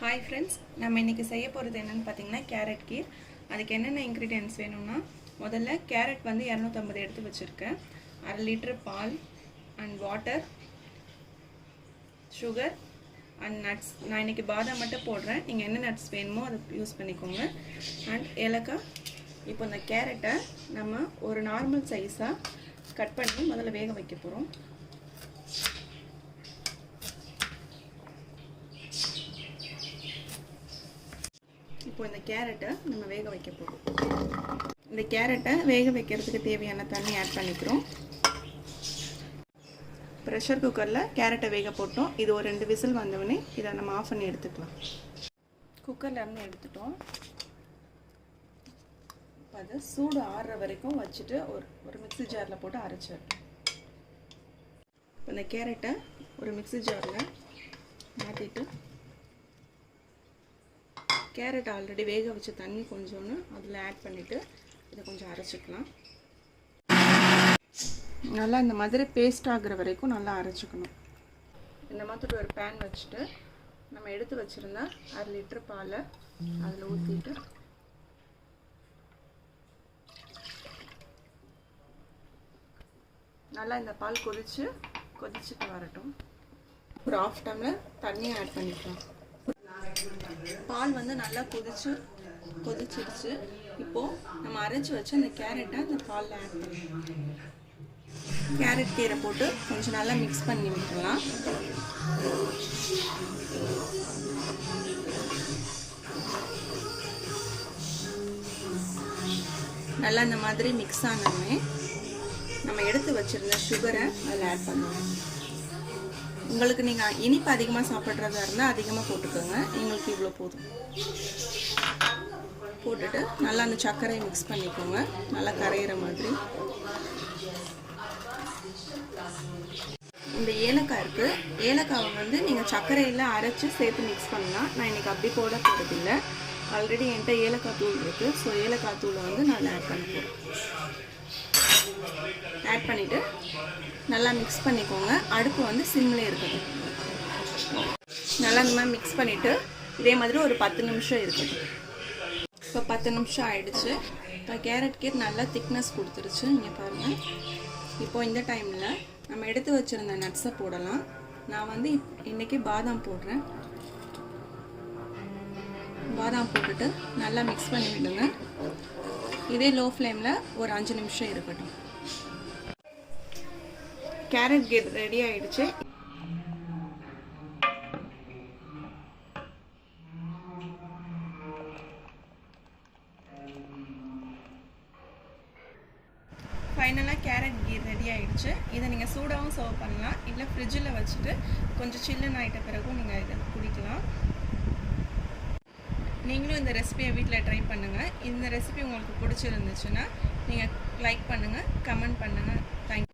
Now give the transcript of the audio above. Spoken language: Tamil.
Hi friends, நம்ம இன்னைக்கு செய்ய போறது என்னன்னு பாத்தீங்கன்னா கேரட் கீர். அதுக்கு என்னென்ன ingredients வேணும்னா முதல்ல கேரட் வந்து 250 எடுத்து வச்சிருக்கேன். 1/2 லிட்டர் பால் and water, sugar and nuts. நான் இன்னைக்கு பாதாம் மட்டும் போடுறேன். நீங்க என்ன nuts வேணுமோ அதை யூஸ் பண்ணிக்கோங்க. and ஏலக்காய். இப்போ இந்த கேரட்டை நம்ம ஒரு நார்மல் சைஸா கட் பண்ணி முதல்ல வேக வைக்க போறோம். இப்போ இந்த கேரட்டை நம்ம வேக வைக்க போறோம். இந்த கேரட்டை வேக வைக்கிறதுக்கு தேவையான தண்ணி ஆட் பண்ணிக்கிறோம். பிரஷர் குக்கர்ல கேரட்டை வேக போட்டோம். இது ஒரு 2 விசில் வந்தவனே இதை நம்ம ஆஃப் பண்ணி எடுத்துக்கலாம். குக்கர்ல இருந்து எடுத்துட்டோம். அது சூடு ஆறுற வரைக்கும் வச்சுட்டு ஒரு மிக்ஸி ஜார்ல போட்டு அரைச்சிடலாம். இந்த கேரட்டை ஒரு மிக்ஸி ஜார்ல மாத்திட்டு கேரட் ஆல்ரெடி வேக வச்ச தண்ணி கொஞ்சோன்னு அதில் ஆட் பண்ணிவிட்டு இதை கொஞ்சம் அரைச்சிக்கலாம். நல்லா இந்த மாதிரி பேஸ்ட் ஆகிற வரைக்கும் நல்லா அரைச்சிக்கணும். இந்த மாதிரி ஒரு பேன் வச்சுட்டு நம்ம எடுத்து வச்சுருந்தா 1/2 லிட்டர் பாலை அதில் ஊற்றிட்டு நல்லா இந்த பால் கொதிச்சுட்டு வரட்டும். ஒரு 1/2 டம்ளர் தண்ணியை ஆட் பண்ணிக்கலாம். பால் வந்து நல்லா கொதிச்சிருச்சு. இப்போ நம்ம அரைச்சி வச்சு அந்த கேரட்டை அந்த பாலில் ஆட் பண்ணலாம். கேரட் கீரை போட்டு கொஞ்சம் நல்லா மிக்ஸ் பண்ணி விட்டுலாம். நல்லா இந்த மாதிரி மிக்ஸ் ஆனதுமே நம்ம எடுத்து வச்சிருந்த சுகரை அதில் ஆட் பண்ணுவோம். உங்களுக்கு நீங்கள் இனிப்பு அதிகமாக சாப்பிட்றதா இருந்தால் அதிகமாக போட்டுக்கோங்க. எங்களுக்கு இவ்வளோ போதும். போட்டுட்டு நல்லா அந்த சர்க்கரையை மிக்ஸ் பண்ணிக்கோங்க, நல்லா கரையிற மாதிரி. இந்த ஏலக்காய் இருக்குது, ஏலக்காவை வந்து நீங்கள் சர்க்கரையில் அரைச்சி சேர்த்து மிக்ஸ் பண்ணலாம். நான் இன்றைக்கி அப்படி போட போகிறதில்லை. ஆல்ரெடி என்கிட்ட ஏலக்காய் தூள் இருக்குது. ஸோ ஏலக்காய் தூளை வந்து நான் ஆட் பண்ண போகிறேன். ஆட் பண்ணிவிட்டு நல்லா மிக்ஸ் பண்ணிக்கோங்க. அடுப்பு வந்து சிம்மில் இருக்கட்டும். நல்லா இந்த மாதிரி மிக்ஸ் பண்ணிவிட்டு இதே மாதிரி ஒரு 10 நிமிஷம் இருக்கட்டும். இப்போ 10 நிமிஷம் ஆயிடுச்சு. இப்போ கேரட் கீர் நல்லா திக்னஸ் கொடுத்துருச்சு. நீங்கள் பாருங்கள். இப்போது இந்த டைமில் நம்ம எடுத்து வச்சுருந்த நட்ஸை போடலாம். நான் வந்து இன்றைக்கி பாதாம் போடுறேன். பாதாம் போட்டுட்டு நல்லா மிக்ஸ் பண்ணி விடுங்க. இதே லோ ஃப்ளேமில் ஒரு 5 நிமிஷம் இருக்கட்டும். கேரட் கீர் ரெடி ஆயிடுச்சு. ஃபைனலாக கேரட் கீர் ரெடி ஆயிடுச்சு. இதை நீங்கள் சூடாகவும் சர்வ் பண்ணலாம், இல்லை ஃப்ரிட்ஜில் வச்சுட்டு கொஞ்சம் சில்லுன்னு ஆகிட்ட பிறகும் நீங்கள் இதை குடிக்கலாம். நீங்களும் இந்த ரெசிபியை வீட்டில் ட்ரை பண்ணுங்கள். இந்த ரெசிபி உங்களுக்கு பிடிச்சிருந்துச்சுன்னா நீங்கள் லைக் பண்ணுங்கள், கமெண்ட் பண்ணுங்கள். தேங்க்யூ.